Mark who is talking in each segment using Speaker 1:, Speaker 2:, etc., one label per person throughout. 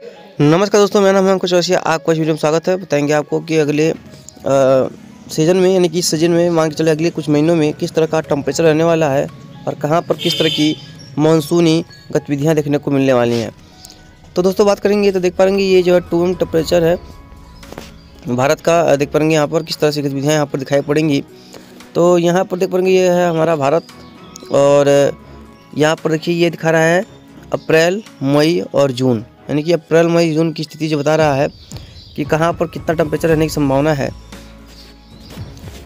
Speaker 1: नमस्कार दोस्तों, मेरा नाम है अंकुश चौरसिया। आपको इस वीडियो में स्वागत है। बताएंगे आपको कि अगले सीज़न में यानी कि इस सीज़न में मान के चले अगले कुछ महीनों में किस तरह का टेम्परेचर रहने वाला है और कहां पर किस तरह की मानसूनी गतिविधियां देखने को मिलने वाली हैं। तो दोस्तों बात करेंगे तो देख पाएंगे ये जो है टूम टेम्परेचर है भारत का। देख पाएंगे यहाँ पर किस तरह से गतिविधियाँ यहाँ पर दिखाई पड़ेंगी। तो यहाँ पर देख पाएंगे ये है हमारा भारत, और यहाँ पर देखिए ये दिखा रहा है अप्रैल, मई और जून, यानी कि अप्रैल, मई, जून की स्थिति जो बता रहा है कि कहाँ पर कितना टेम्परेचर रहने की संभावना है।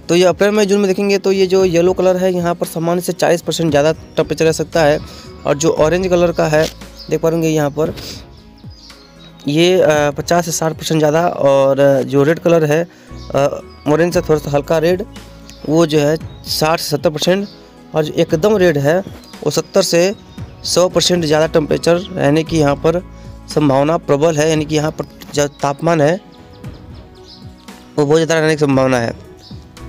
Speaker 1: तो ये अप्रैल, मई, जून में देखेंगे तो ये जो येलो कलर है यहाँ पर सामान्य से 40% ज़्यादा टेम्परेचर रह सकता है, और जो ऑरेंज कलर का है देख पाएंगे यहाँ पर ये 50 से 60% ज़्यादा, और जो रेड कलर है ऑरेंज से थोड़ा सा हल्का रेड वो जो है 60 से 70%, और जो एकदम रेड है वो 70 से 100% ज़्यादा टेम्परेचर रहने की यहाँ पर संभावना प्रबल है। यानी कि यहाँ पर जो तापमान है वो बहुत ज़्यादा रहने की संभावना है।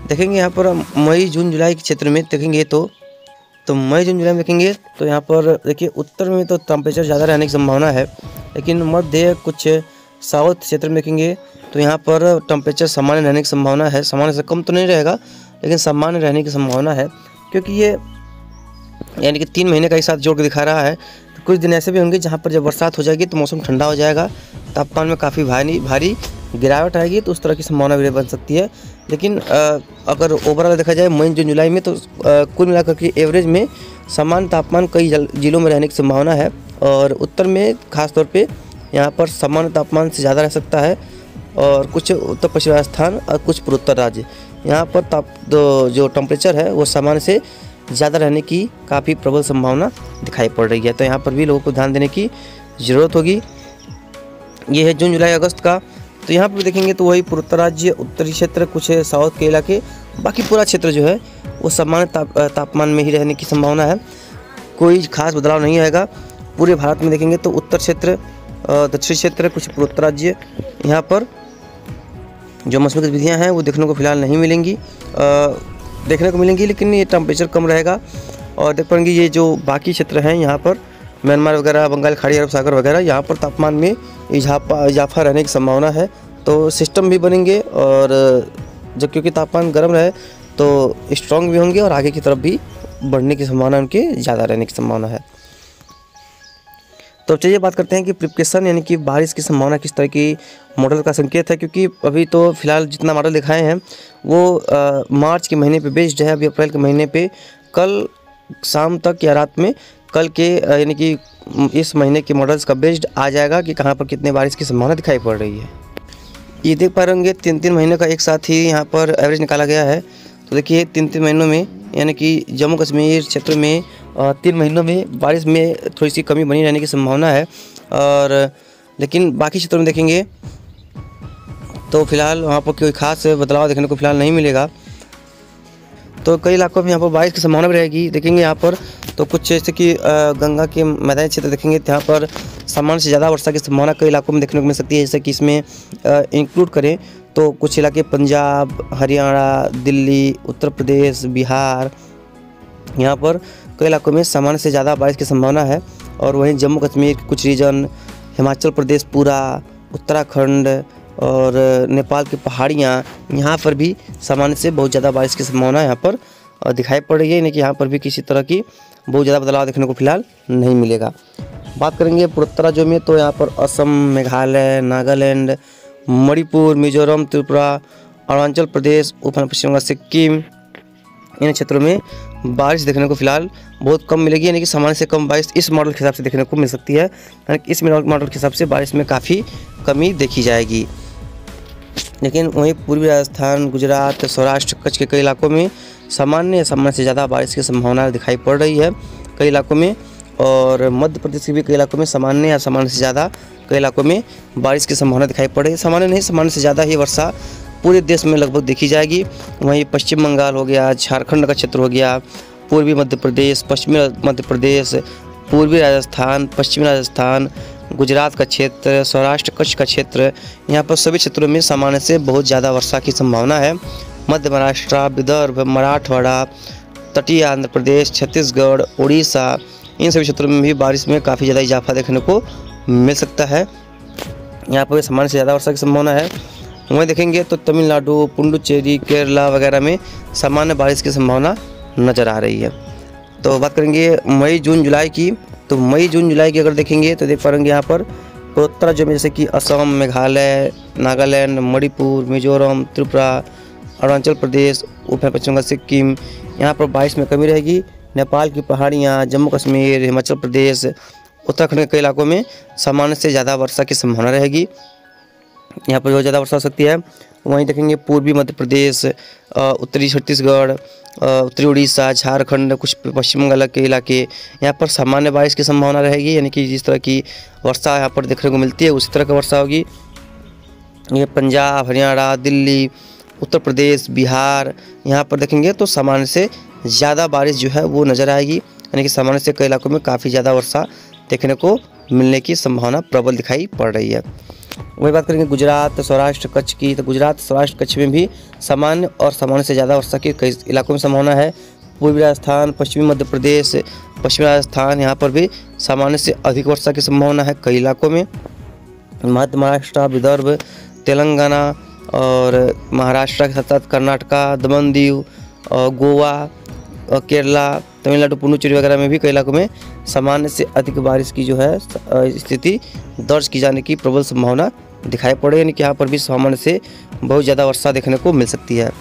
Speaker 1: देखेंगे यहाँ पर मई, जून, जुलाई के क्षेत्र में देखेंगे तो मई, जून, जुलाई में देखेंगे तो यहाँ पर देखिए उत्तर में तो टेम्परेचर ज़्यादा रहने की संभावना है, लेकिन मध्य कुछ साउथ क्षेत्र में देखेंगे तो यहाँ पर टेम्परेचर सामान्य रहने की संभावना है। सामान्य से कम तो नहीं रहेगा, लेकिन सामान्य रहने की संभावना है, क्योंकि ये यानी कि 3 महीने का एक साथ जोड़ के दिखा रहा है। तो कुछ दिन ऐसे भी होंगे जहाँ पर जब बरसात हो जाएगी तो मौसम ठंडा हो जाएगा, तापमान में काफ़ी भारी गिरावट आएगी, तो उस तरह की संभावना भी बन सकती है। लेकिन अगर ओवरऑल देखा जाए मई, जून, जुलाई में तो कुल मिलाकर के एवरेज में सामान्य तापमान कई जिलों में रहने की संभावना है, और उत्तर में खास तौर पे यहाँ पर सामान्य तापमान से ज़्यादा रह सकता है, और कुछ उत्तर पश्चिम राजस्थान और कुछ पूर्वोत्तर राज्य यहाँ पर जो टेम्परेचर है वो सामान्य से ज़्यादा रहने की काफ़ी प्रबल संभावना दिखाई पड़ रही है। तो यहाँ पर भी लोगों को ध्यान देने की ज़रूरत होगी। ये है जून, जुलाई, अगस्त का। तो यहाँ पर देखेंगे तो वही पूर्वोत्तर राज्य, उत्तरी क्षेत्र, कुछ साउथ के इलाके, बाकी पूरा क्षेत्र जो है वो सामान्य तापमान में ही रहने की संभावना है। कोई खास बदलाव नहीं आएगा। पूरे भारत में देखेंगे तो उत्तर क्षेत्र, दक्षिण क्षेत्र, कुछ पूर्वोत्तर राज्य, यहाँ पर जो मौसमी गतिविधियाँ हैं वो देखने को फिलहाल नहीं मिलेंगी, देखने को मिलेंगी, लेकिन ये टेम्परेचर कम रहेगा। और देख पाएंगे ये जो बाकी क्षेत्र हैं यहाँ पर म्यांमार वगैरह, बंगाल खाड़ी, अरब सागर वगैरह, यहाँ पर तापमान में इजाफा रहने की संभावना है। तो सिस्टम भी बनेंगे, और जब क्योंकि तापमान गर्म रहे तो स्ट्रॉन्ग भी होंगे और आगे की तरफ भी बढ़ने की संभावना उनके ज़्यादा रहने की संभावना है। तो चलिए बात करते हैं कि प्रिपरेशन यानी कि बारिश की संभावना किस तरह की मॉडल का संकेत है, क्योंकि अभी तो फिलहाल जितना मॉडल दिखाए हैं वो मार्च के महीने पे बेस्ड है। अभी अप्रैल के महीने पे कल शाम तक या रात में कल के यानी कि इस महीने के मॉडल्स का बेस्ड आ जाएगा कि कहाँ पर कितने बारिश की संभावना दिखाई पड़ रही है। ये देख पा रहे होंगे 3-3 महीने का एक साथ ही यहाँ पर एवरेज निकाला गया है। तो देखिए 3-3 महीनों में यानी कि जम्मू कश्मीर क्षेत्र में 3 महीनों में बारिश में थोड़ी सी कमी बनी रहने की संभावना है, और लेकिन बाकी क्षेत्रों में देखेंगे तो फिलहाल वहाँ पर कोई खास बदलाव देखने को फिलहाल नहीं मिलेगा। तो कई इलाकों में यहाँ पर बारिश की संभावना भी रहेगी। देखेंगे यहाँ पर तो कुछ जैसे कि गंगा के मैदानी क्षेत्र देखेंगे तो यहाँ पर सामान्य से ज़्यादा वर्षा की संभावना कई इलाकों में देखने को मिल सकती है। जैसे कि इसमें इंक्लूड करें तो कुछ इलाके पंजाब, हरियाणा, दिल्ली, उत्तर प्रदेश, बिहार, यहाँ पर कई इलाकों में सामान्य से ज़्यादा बारिश की संभावना है। और वहीं जम्मू कश्मीर के कुछ रीजन, हिमाचल प्रदेश पूरा, उत्तराखंड और नेपाल की पहाड़ियाँ, यहाँ पर भी सामान्य से बहुत ज़्यादा बारिश की संभावना यहाँ पर दिखाई पड़ रही है। यानी कि यहाँ पर भी किसी तरह की बहुत ज़्यादा बदलाव देखने को फिलहाल नहीं मिलेगा। बात करेंगे पूर्वोत्तर राज्यों में तो यहाँ पर असम, मेघालय, नागालैंड, मणिपुर, मिजोरम, त्रिपुरा, अरुणाचल प्रदेश, उत्तर पश्चिम बंगाल, सिक्किम, इन क्षेत्रों में बारिश देखने को फिलहाल बहुत कम मिलेगी। यानी कि सामान्य से कम बारिश इस मॉडल के हिसाब से देखने को मिल सकती है। यानी कि इस मॉडल के हिसाब से बारिश में काफ़ी कमी देखी जाएगी। लेकिन वहीं पूर्वी राजस्थान, गुजरात, सौराष्ट्र, कच्छ के कई इलाकों में सामान्य से ज़्यादा बारिश की संभावना दिखाई पड़ रही है कई इलाकों में, और मध्य प्रदेश के भी कई इलाकों में सामान्य या सामान्य से ज़्यादा कई इलाकों में बारिश की संभावना दिखाई पड़ रही है। सामान्य नहीं, सामान्य से ज़्यादा ही वर्षा पूरे देश में लगभग देखी जाएगी। वहीं पश्चिम बंगाल हो गया, झारखंड का क्षेत्र हो गया, पूर्वी मध्य प्रदेश, पश्चिमी मध्य प्रदेश, पूर्वी राजस्थान, पश्चिमी राजस्थान, गुजरात का क्षेत्र, सौराष्ट्र, कच्छ का क्षेत्र, यहाँ पर सभी क्षेत्रों में सामान्य से बहुत ज़्यादा वर्षा की संभावना है। मध्य महाराष्ट्र, विदर्भ, मराठवाड़ा, तटीय आंध्र प्रदेश, छत्तीसगढ़, उड़ीसा, इन सभी क्षेत्रों में भी बारिश में काफ़ी ज़्यादा इजाफा देखने को मिल सकता है। यहाँ पर सामान्य से ज़्यादा वर्षा की संभावना है। वहीं देखेंगे तो तमिलनाडु, पुडुचेरी, केरला वगैरह में सामान्य बारिश की संभावना नज़र आ रही है। तो बात करेंगे मई जून जुलाई की, तो मई जून जुलाई की अगर देखेंगे तो देख पाएंगे यहाँ पर पूर्वोत्तर राज्यों में जैसे कि असम, मेघालय, नागालैंड, मणिपुर, मिजोरम, त्रिपुरा, अरुणाचल प्रदेश, उत्तर पश्चिम बंगाल, सिक्किम, यहाँ पर बारिश में कमी रहेगी। नेपाल की पहाड़ियाँ, जम्मू कश्मीर, हिमाचल प्रदेश, उत्तराखंड के कई इलाकों में सामान्य से ज़्यादा वर्षा की संभावना रहेगी। यहाँ पर बहुत ज़्यादा वर्षा हो सकती है। वहीं देखेंगे पूर्वी मध्य प्रदेश, उत्तरी छत्तीसगढ़, उत्तरी उड़ीसा, झारखंड, कुछ पश्चिम बंगाल के इलाके, यहाँ पर सामान्य बारिश की संभावना रहेगी। यानी कि जिस तरह की वर्षा यहाँ पर देखने को मिलती है उसी तरह की वर्षा होगी। ये पंजाब, हरियाणा, दिल्ली, उत्तर प्रदेश, बिहार, यहाँ पर देखेंगे तो सामान्य से ज़्यादा बारिश जो है वो नज़र आएगी। यानी कि सामान्य से कई इलाकों में काफ़ी ज़्यादा वर्षा देखने को मिलने की संभावना प्रबल दिखाई पड़ रही है। वही बात करेंगे गुजरात, सौराष्ट्र, कच्छ की, तो गुजरात, सौराष्ट्र, कच्छ में भी सामान्य और सामान्य से ज़्यादा वर्षा की कई इलाकों में संभावना है। पूर्वी राजस्थान, पश्चिमी मध्य प्रदेश, पश्चिमी राजस्थान, यहाँ पर भी सामान्य से अधिक वर्षा की संभावना है कई इलाकों में। मध्य महाराष्ट्र, विदर्भ, तेलंगाना और महाराष्ट्र के साथ साथ कर्नाटका, दमन दीव, गोवा, केरला, तमिलनाडु, पुडुचेरी वगैरह में भी कई इलाकों में सामान्य से अधिक बारिश की जो है स्थिति दर्ज की जाने की प्रबल संभावना दिखाई पड़े। यानी कि यहाँ पर भी सामान्य से बहुत ज़्यादा वर्षा देखने को मिल सकती है।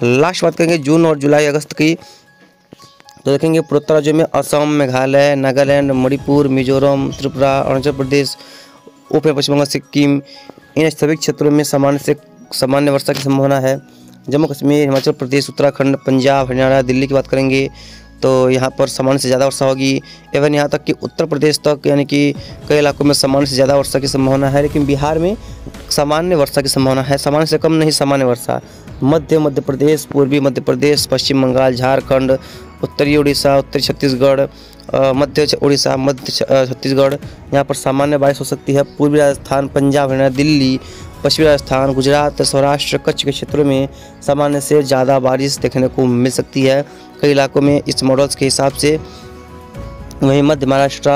Speaker 1: लास्ट बात करेंगे जून और जुलाई अगस्त की, तो देखेंगे पूर्वोत्तर राज्यों में असम, मेघालय, नागालैंड, मणिपुर, मिजोरम, त्रिपुरा, अरुणाचल प्रदेश, उत्तर पश्चिम बंगाल, सिक्किम, इन सभी क्षेत्रों में सामान्य वर्षा की संभावना है। जम्मू कश्मीर, हिमाचल प्रदेश, उत्तराखंड, पंजाब, हरियाणा, दिल्ली की बात करेंगे तो यहाँ पर सामान्य से ज़्यादा वर्षा होगी। एवं यहाँ तक कि उत्तर प्रदेश तक यानी कि कई इलाकों में सामान्य से ज़्यादा वर्षा की संभावना है। लेकिन बिहार में सामान्य वर्षा की संभावना है, सामान्य से कम नहीं, सामान्य वर्षा। मध्य प्रदेश, पूर्वी मध्य प्रदेश, पश्चिम बंगाल, झारखंड, उत्तरी उड़ीसा, उत्तरी छत्तीसगढ़, मध्य उड़ीसा, मध्य छत्तीसगढ़, यहाँ पर सामान्य बारिश हो सकती है। पूर्वी राजस्थान, पंजाब, हरियाणा, दिल्ली, पश्चिमी राजस्थान, गुजरात, सौराष्ट्र, कच्छ के क्षेत्रों में सामान्य से ज़्यादा बारिश देखने को मिल सकती है कई इलाकों में इस मॉडल्स के हिसाब से। वहीं मध्य महाराष्ट्र,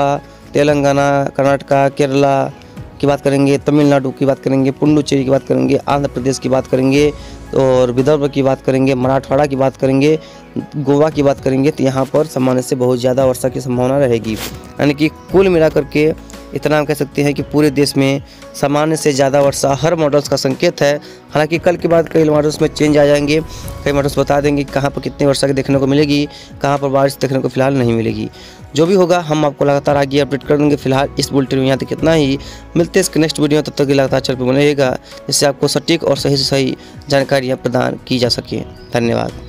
Speaker 1: तेलंगाना, कर्नाटका, केरला की बात करेंगे, तमिलनाडु की बात करेंगे, पुडुचेरी की बात करेंगे, आंध्र प्रदेश की बात करेंगे और विदर्भ की बात करेंगे, मराठवाड़ा की बात करेंगे, गोवा की बात करेंगे, तो यहाँ पर सामान्य से बहुत ज़्यादा वर्षा की संभावना रहेगी। यानी कि कुल मिलाकर के इतना हम कह सकते हैं कि पूरे देश में सामान्य से ज़्यादा वर्षा हर मॉडल्स का संकेत है। हालांकि कल के बाद कई मॉडल्स में चेंज आ जाएंगे, कई मॉडल्स बता देंगे कहाँ पर कितनी वर्षा देखने को मिलेगी, कहाँ पर बारिश देखने को फिलहाल नहीं मिलेगी। जो भी होगा हम आपको लगातार आगे अपडेट कर देंगे। फिलहाल इस बुलेटिन में यहाँ तक कितना ही, मिलते हैं इसके नेक्स्ट वीडियो, तब तक लगातार चैनल पर बने रहेगा जिससे आपको सटीक और सही से सही जानकारियाँ प्रदान की जा सके। धन्यवाद।